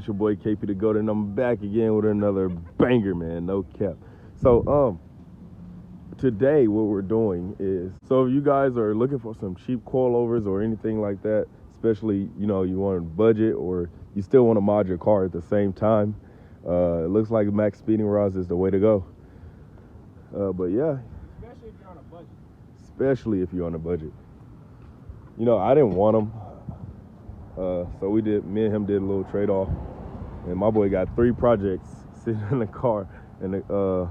It's your boy KPGOAT, and I'm back again with another banger, man. No cap. So, today what we're doing is, so if you guys are looking for some cheap coilovers or anything like that, especially, you know, you want to budget or you still want to mod your car at the same time, it looks like MaXPeedingRods is the way to go. But yeah. Especially if you're on a budget. Especially if you're on a budget. You know, I didn't want them. So me and him did a little trade-off, and my boy got 3 projects sitting in the car in the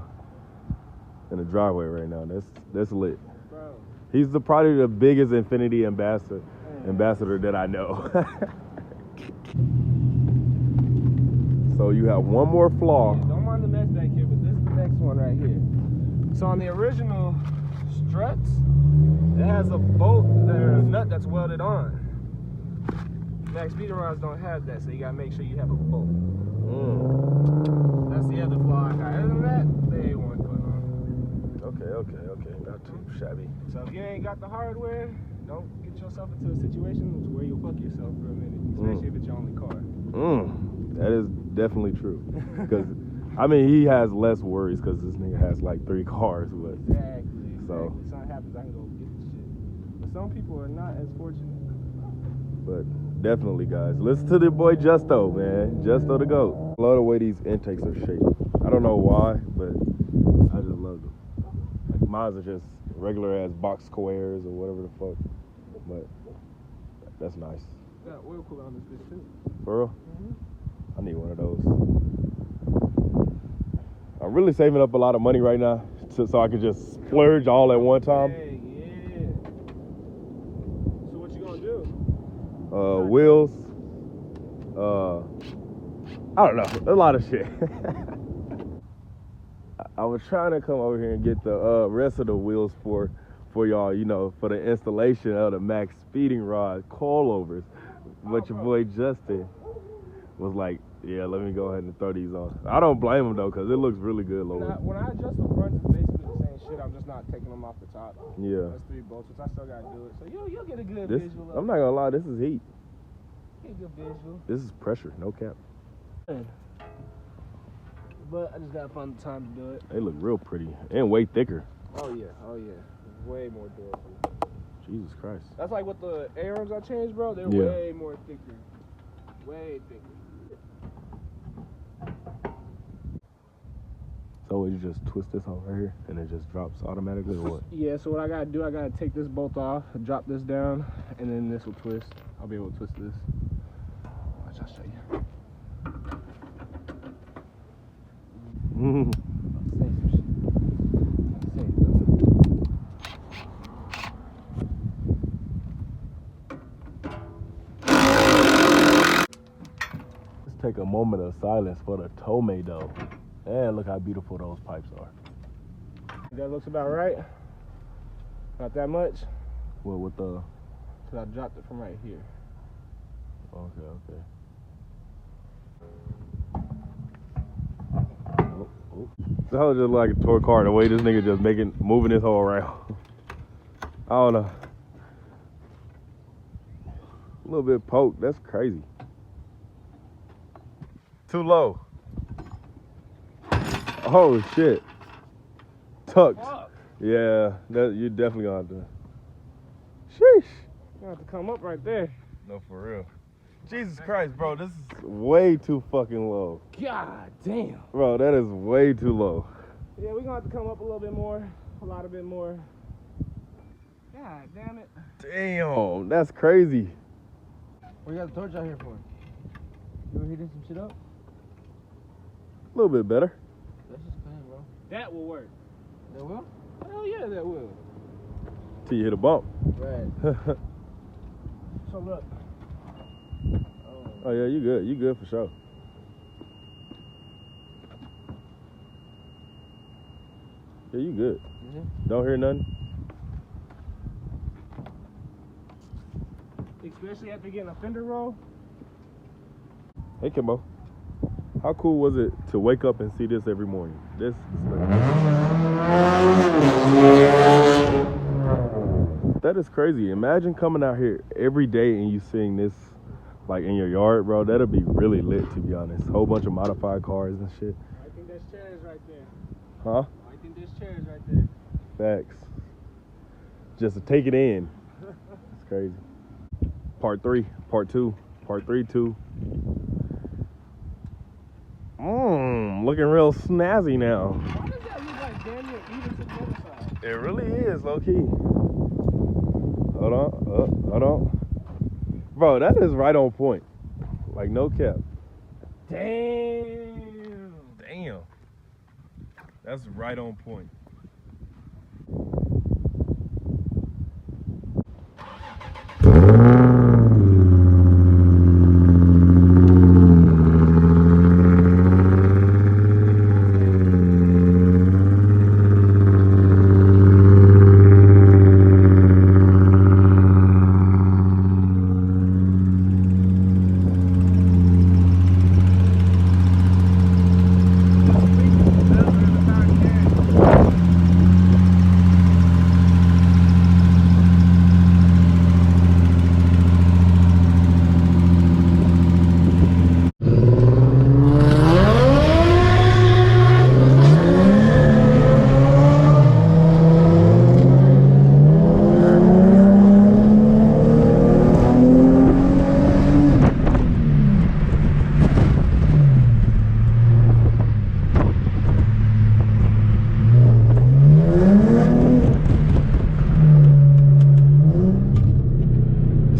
driveway right now. That's lit. Bro. He's probably the biggest Infiniti ambassador that I know. So you have one more flaw. Yeah, don't mind the mess back here, but this is the next one right here. So on the original struts, it has a bolt or a nut that's welded on. MaXPeedingRods don't have that, so you gotta make sure you have a bolt. That's the other flaw I got. Other than that, they ain't one put on. Okay. Not too shabby. So if you ain't got the hardware, don't get yourself into a situation where you'll fuck yourself for a minute, especially if it's your only car. That is definitely true. Because I mean, he has less worries because this nigga has like 3 cars, but Exactly. So if something happens, I can go get the shit. But some people are not as fortunate. But definitely, guys, listen to the boy Justo, man. Justo the GOAT. I love the way these intakes are shaped. I don't know why, but I just love them. Like mine are just regular ass box squares or whatever the fuck. But that's nice. Got oil cooler on this bitch too. For real? I need one of those. I'm really saving up a lot of money right now so I can just splurge all at one time. Hey, yeah. So what you gonna do? Wheels. I don't know. A lot of shit. I was trying to come over here and get the rest of the wheels for y'all, you know, for the installation of the MaXPeedingRod coilovers. But your boy Justin was like, yeah, let me go ahead and throw these on. I don't blame him though, because it looks really good lower. When I adjust the fronts, it's basically the same shit. I'm just not taking them off the top. Yeah. That's 3 bolts, which I still gotta do it. So you'll get a good This, visual. I'm not gonna lie, this is heat. Get a good visual. This is pressure, no cap. But I just gotta find the time to do it. They look real pretty and way thicker. Oh yeah. Way more durable. Jesus Christ. That's like with the arms I changed, bro. They're Yeah. way more thicker. Way thicker. So you just twist this on right here and it just drops automatically or what? Yeah, so what I gotta do, I gotta take this bolt off, drop this down, and then this will twist. I'll be able to twist this. Watch, I'll show you. I'll say some shit. I'll say it though. Let's take a moment of silence for the tomato. And look how beautiful those pipes are. That looks about right. Not that much. Well, with the... Cause I dropped it from right here. Okay. Oh. That was just like a toy car, the way this nigga just moving this whole around. I don't know. A little bit poked, that's crazy. Too low. Oh shit. Tucked. Fuck. Yeah, you're definitely gonna have to. Sheesh. You have to come up right there. No, for real. Jesus Christ, bro, this is way too fucking low. God damn. Bro, that is way too low. Yeah, we're gonna have to come up a little bit more. A lot bit more. God damn it. Damn, that's crazy. What you got the torch out here for? You were heating some shit up? A little bit better. That's just fine, bro. That will work. That will? Hell yeah, that will. Till you hit a bump. Right. So look. Oh yeah, you good. You good for sure. Yeah, you good. Don't hear nothing? Especially after getting a fender roll. Hey, Kimbo. How cool was it to wake up and see this every morning? This That is crazy. Imagine coming out here every day and you seeing this like in your yard, bro, that'll be really lit, to be honest. Whole bunch of modified cars and shit. I think there's chairs right there. Huh? I think there's chairs right there. Facts. Just to take it in. It's crazy. Part 3, part 2, part 3, 2. Looking real snazzy now. Why does that look like damn near even to the other side? It really is, low key. Hold on, hold on. Bro, that is right on point. Like, no cap. Damn. Damn. That's right on point.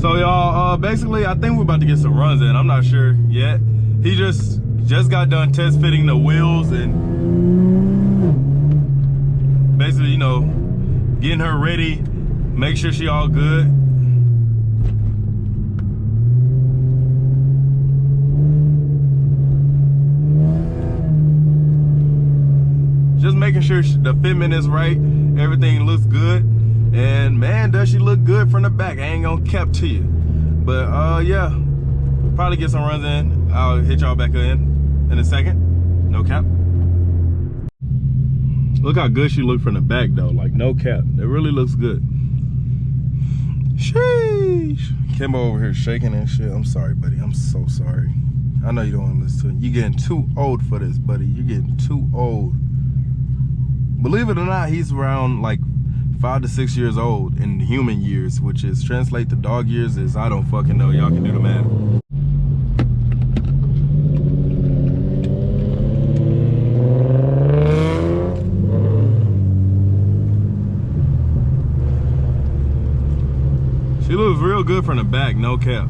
So y'all, basically, I think we're about to get some runs in. I'm not sure yet. He just got done test fitting the wheels and basically, you know, getting her ready, make sure she all good. Just making sure the fitment is right, everything looks good. And man, does she look good from the back. I ain't gonna cap to you. But yeah, probably get some runs in. I'll hit y'all back in a second. No cap. Look how good she looked from the back though, like no cap. It really looks good. Sheesh. Kimbo over here shaking and shit. I'm sorry, buddy. I'm so sorry. I know you don't want to listen to it. You're getting too old for this, buddy. You're getting too old. Believe it or not, he's around like 5 to 6 years old in human years, which is translate to dog years is I don't fucking know. Y'all can do the math. She looks real good from the back, no cap.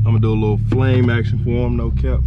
I'm gonna do a little flame action for him, no cap.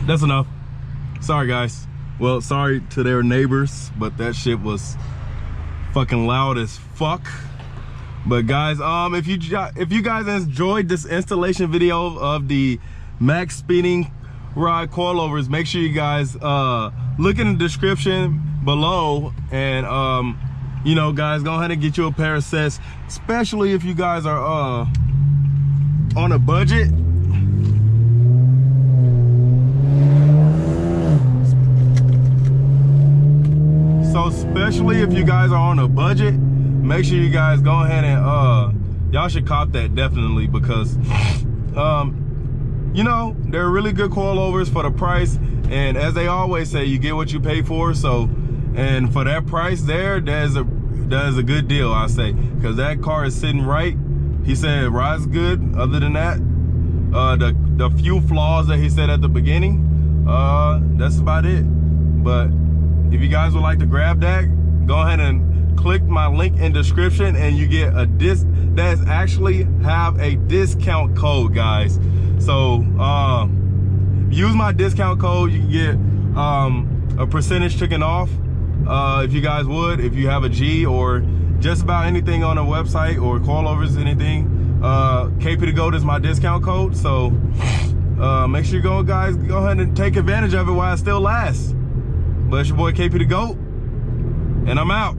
That's enough. Sorry guys. Well, sorry to their neighbors, but that shit was fucking loud as fuck. But guys, if you guys enjoyed this installation video of the MaXPeeding rod coilovers, make sure you guys look in the description below, and you know, guys, go ahead and get you a pair of sets, especially if you guys are on a budget. So especially if you guys are on a budget, make sure you guys go ahead and y'all should cop that definitely, because you know, they're really good coilovers for the price, and as they always say, you get what you pay for. So, and for that price there, that is a good deal, I say, because that car is sitting right. He said it rides good. Other than that, the few flaws that he said at the beginning, that's about it. But if you guys would like to grab that, go ahead and click my link in description, and you get a that's actually have a discount code, guys. So use my discount code. You can get a percentage taken off, if you guys would, if you have a G or just about anything on a website or coilovers, anything. KPGOAT is my discount code. So make sure you guys go ahead and take advantage of it while it still lasts. But it's your boy KPGOAT, and I'm out.